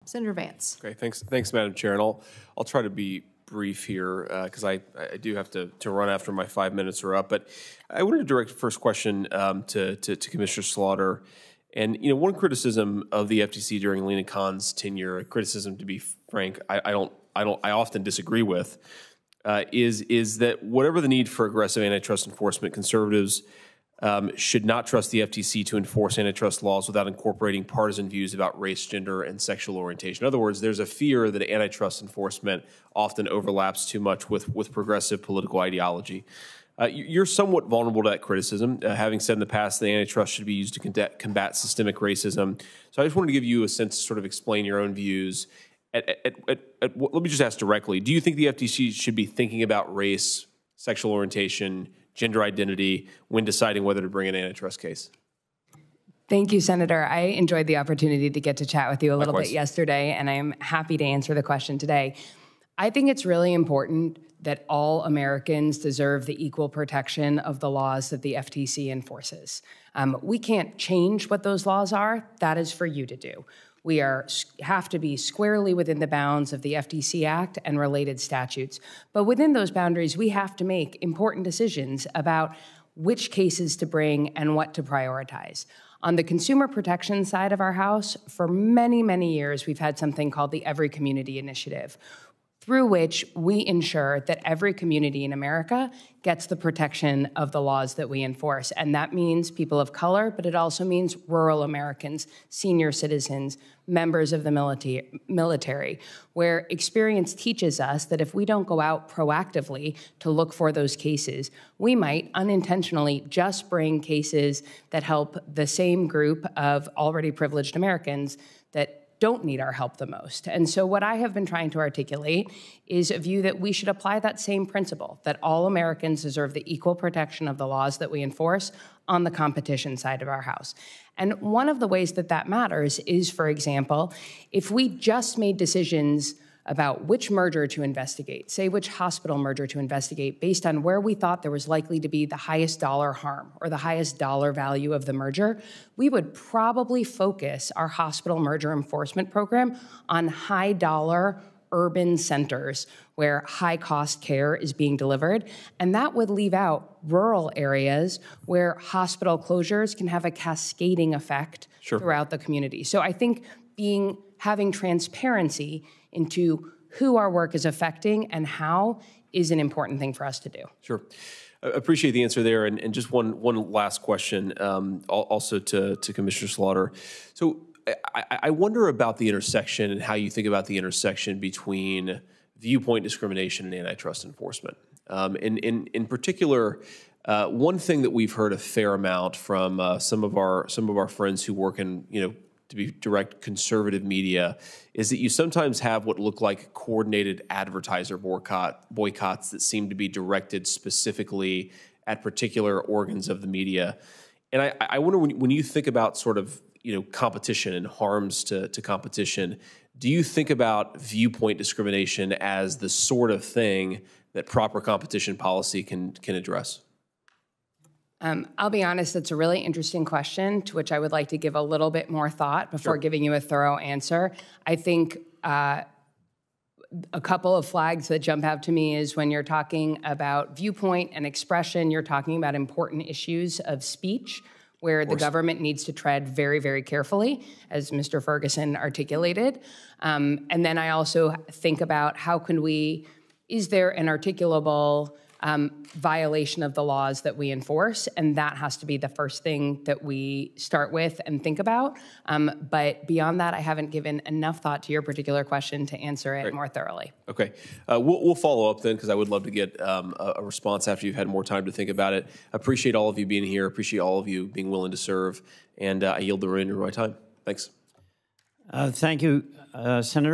Senator Vance. Okay, thanks, Madam Chair, and I'll try to be brief here because I do have to run after my 5 minutes are up. But I wanted to direct the first question to Commissioner Slaughter. And one criticism of the FTC during Lina Khan's tenure, a criticism, to be frank, I often disagree with, is that whatever the need for aggressive antitrust enforcement, conservatives should not trust the FTC to enforce antitrust laws without incorporating partisan views about race, gender, and sexual orientation. In other words, there's a fear that antitrust enforcement often overlaps too much with progressive political ideology. You're somewhat vulnerable to that criticism, having said in the past that antitrust should be used to combat systemic racism. So I just wanted to give you a sense to sort of explain your own views. Let me just ask directly, do you think the FTC should be thinking about race, sexual orientation, gender identity when deciding whether to bring an antitrust case? Thank you, Senator. I enjoyed the opportunity to get to chat with you a little Likewise. bit yesterday, and I'm happy to answer the question today. I think it's really important that all Americans deserve the equal protection of the laws that the FTC enforces. We can't change what those laws are. That is for you to do. We have to be squarely within the bounds of the FTC Act and related statutes. But within those boundaries, we have to make important decisions about which cases to bring and what to prioritize. On the consumer protection side of our house, for many, many years, we've had something called the Every Community Initiative, through which we ensure that every community in America gets the protection of the laws that we enforce. And that means people of color, but it also means rural Americans, senior citizens, members of the military, where experience teaches us that if we don't go out proactively to look for those cases, we might unintentionally just bring cases that help the same group of already privileged Americans that don't need our help the most. And so what I have been trying to articulate is a view that we should apply that same principle, that all Americans deserve the equal protection of the laws that we enforce on the competition side of our house. And one of the ways that that matters is, for example, if we just made decisions about which merger to investigate, say which hospital merger to investigate based on where we thought there was likely to be the highest dollar harm or the highest dollar value of the merger, we would probably focus our hospital merger enforcement program on high dollar urban centers where high cost care is being delivered. And that would leave out rural areas where hospital closures can have a cascading effect throughout the community. So I think having transparency into who our work is affecting and how is an important thing for us to do. Sure. I appreciate the answer there. And just one last question also to Commissioner Slaughter. So I wonder about the intersection and how you think about the intersection between viewpoint discrimination and antitrust enforcement. In particular, one thing that we've heard a fair amount from some of our friends who work in, to be direct, conservative media, is that you sometimes have what look like coordinated advertiser boycotts that seem to be directed specifically at particular organs of the media. And I wonder, when you think about sort of competition and harms to competition, do you think about viewpoint discrimination as the sort of thing that proper competition policy can address? I'll be honest, it's a really interesting question to which I would like to give a little bit more thought before giving you a thorough answer. I think a couple of flags that jump out to me is when you're talking about viewpoint and expression, you're talking about important issues of speech where the government needs to tread very, very carefully, as Mr. Ferguson articulated. And then I also think about is there an articulable violation of the laws that we enforce, and that has to be the first thing that we start with and think about. But beyond that, I haven't given enough thought to your particular question to answer it more thoroughly. Okay. We'll follow up then, because I would love to get a response after you've had more time to think about it. Appreciate all of you being here. Appreciate all of you being willing to serve, and I yield the remainder of my time. Thanks. Thank you, Senator.